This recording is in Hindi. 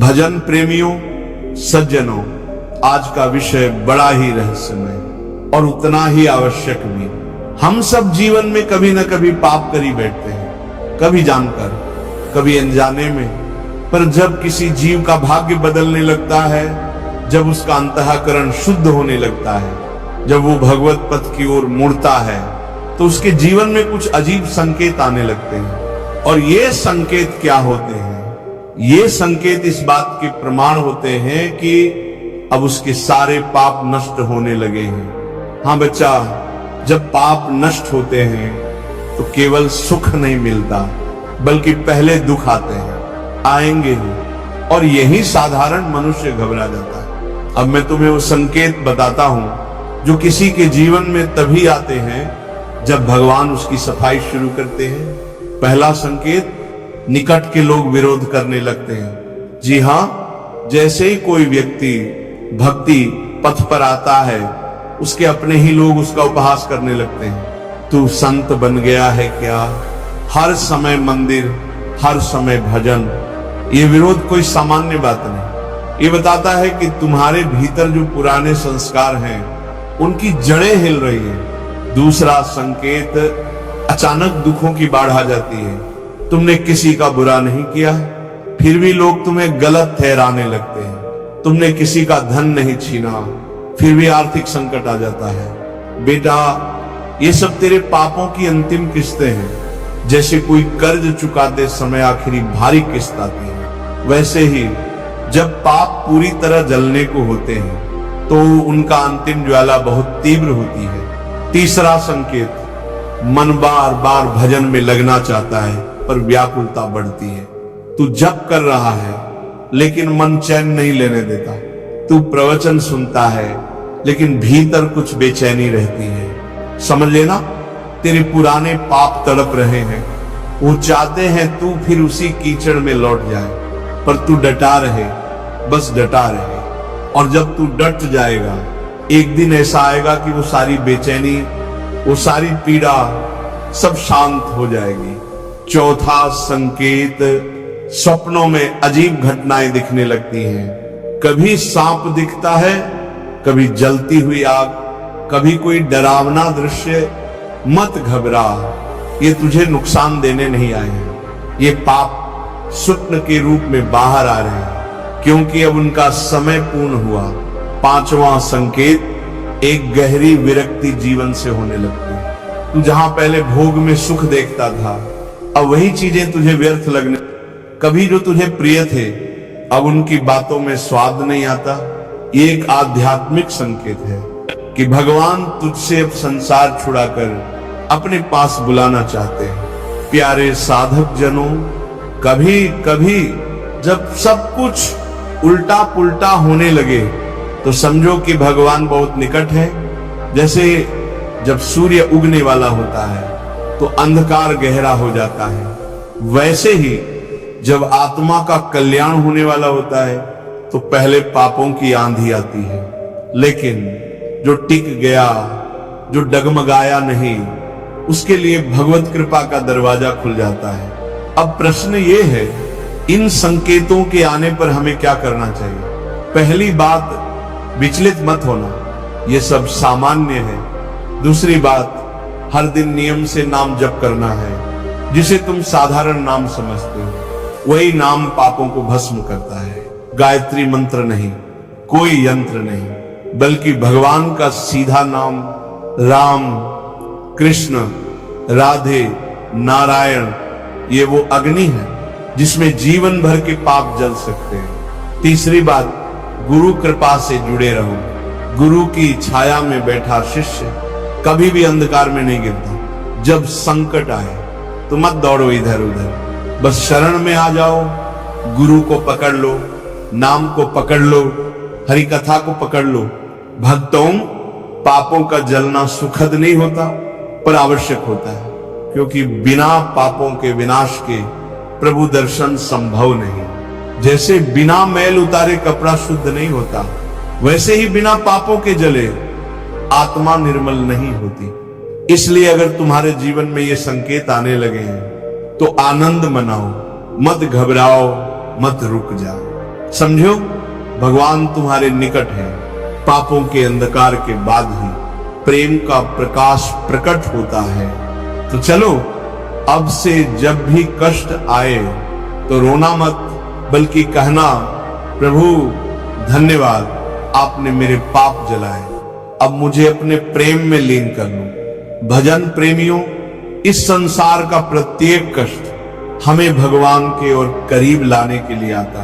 भजन प्रेमियों, सज्जनों, आज का विषय बड़ा ही रहस्यमय और उतना ही आवश्यक भी। हम सब जीवन में कभी न कभी पाप करी बैठते हैं, कभी जानकर, कभी अनजाने में। पर जब किसी जीव का भाग्य बदलने लगता है, जब उसका अंतःकरण शुद्ध होने लगता है, जब वो भगवत पथ की ओर मुड़ता है, तो उसके जीवन में कुछ अजीब संकेत आने लगते हैं। और ये संकेत क्या होते हैं? ये संकेत इस बात के प्रमाण होते हैं कि अब उसके सारे पाप नष्ट होने लगे हैं। हाँ बच्चा, जब पाप नष्ट होते हैं तो केवल सुख नहीं मिलता, बल्कि पहले दुख आते हैं, आएंगे ही, और यही साधारण मनुष्य घबरा जाता है। अब मैं तुम्हें वो संकेत बताता हूं जो किसी के जीवन में तभी आते हैं जब भगवान उसकी सफाई शुरू करते हैं। पहला संकेत, निकट के लोग विरोध करने लगते हैं। जी हां, जैसे ही कोई व्यक्ति भक्ति पथ पर आता है, उसके अपने ही लोग उसका उपहास करने लगते हैं। तू संत बन गया है क्या? हर समय मंदिर, हर समय भजन। ये विरोध कोई सामान्य बात नहीं। ये बताता है कि तुम्हारे भीतर जो पुराने संस्कार हैं, उनकी जड़ें हिल रही हैं। दूसरा संकेत, अचानक दुखों की बाढ़ आ जाती है। तुमने किसी का बुरा नहीं किया, फिर भी लोग तुम्हें गलत ठहराने लगते हैं। तुमने किसी का धन नहीं छीना, फिर भी आर्थिक संकट आ जाता है। बेटा, ये सब तेरे पापों की अंतिम किस्तें हैं। जैसे कोई कर्ज चुकाते समय आखिरी भारी किस्त आती है, वैसे ही जब पाप पूरी तरह जलने को होते हैं तो उनका अंतिम ज्वाला बहुत तीव्र होती है। तीसरा संकेत, मन बार बार भजन में लगना चाहता है, पर व्याकुलता बढ़ती है। तू जप कर रहा है, लेकिन मन चैन नहीं लेने देता। तू प्रवचन सुनता है, लेकिन भीतर कुछ बेचैनी रहती है। समझ लेना, तेरे पुराने पाप तड़प रहे हैं। वो चाहते हैं तू फिर उसी कीचड़ में लौट जाए, पर तू डटा रहे, बस डटा रहे। और जब तू डट जाएगा, एक दिन ऐसा आएगा कि वो सारी बेचैनी, वो सारी पीड़ा सब शांत हो जाएगी। चौथा संकेत, स्वप्नों में अजीब घटनाएं दिखने लगती हैं। कभी सांप दिखता है, कभी जलती हुई आग, कभी कोई डरावना दृश्य। मत घबरा, ये तुझे नुकसान देने नहीं आए हैं। ये पाप स्वप्न के रूप में बाहर आ रहे हैं, क्योंकि अब उनका समय पूर्ण हुआ। पांचवा संकेत, एक गहरी विरक्ति जीवन से होने लगती है। तू जहां पहले भोग में सुख देखता था, अब वही चीजें तुझे व्यर्थ लगने। कभी जो तुझे प्रिय थे, अब उनकी बातों में स्वाद नहीं आता। ये एक आध्यात्मिक संकेत है कि भगवान तुझसे अब संसार छुड़ाकर अपने पास बुलाना चाहते हैं। प्यारे साधक जनों, कभी कभी जब सब कुछ उल्टा पुल्टा होने लगे तो समझो कि भगवान बहुत निकट है। जैसे जब सूर्य उगने वाला होता है तो अंधकार गहरा हो जाता है, वैसे ही जब आत्मा का कल्याण होने वाला होता है तो पहले पापों की आंधी आती है, लेकिन जो टिक गया, जो डगमगाया नहीं, उसके लिए भगवत कृपा का दरवाजा खुल जाता है। अब प्रश्न ये है, इन संकेतों के आने पर हमें क्या करना चाहिए? पहली बात, विचलित मत होना, ये सब सामान्य है। दूसरी बात, हर दिन नियम से नाम जप करना है। जिसे तुम साधारण नाम समझते हो, वही नाम पापों को भस्म करता है। गायत्री मंत्र नहीं, कोई यंत्र नहीं, बल्कि भगवान का सीधा नाम, राम, कृष्ण, राधे, नारायण, ये वो अग्नि है जिसमें जीवन भर के पाप जल सकते हैं। तीसरी बात, गुरु कृपा से जुड़े रहो। गुरु की छाया में बैठा शिष्य कभी भी अंधकार में नहीं गिरता। जब संकट आए तो मत दौड़ो इधर उधर, बस शरण में आ जाओ। गुरु को पकड़ लो, नाम को पकड़ लो, हरि कथा को पकड़ लो। भक्तों, पापों का जलना सुखद नहीं होता, पर आवश्यक होता है, क्योंकि बिना पापों के विनाश के प्रभु दर्शन संभव नहीं। जैसे बिना मैल उतारे कपड़ा शुद्ध नहीं होता, वैसे ही बिना पापों के जले आत्मा निर्मल नहीं होती। इसलिए अगर तुम्हारे जीवन में ये संकेत आने लगे हैं तो आनंद मनाओ, मत घबराओ, मत रुक जाओ। समझो भगवान तुम्हारे निकट है। पापों के अंधकार के बाद ही प्रेम का प्रकाश प्रकट होता है। तो चलो अब से जब भी कष्ट आए तो रोना मत, बल्कि कहना, प्रभु धन्यवाद, आपने मेरे पाप जलाए, अब मुझे अपने प्रेम में लीन कर लो। भजन प्रेमियों, इस संसार का प्रत्येक कष्ट हमें भगवान के और करीब लाने के लिए आता है।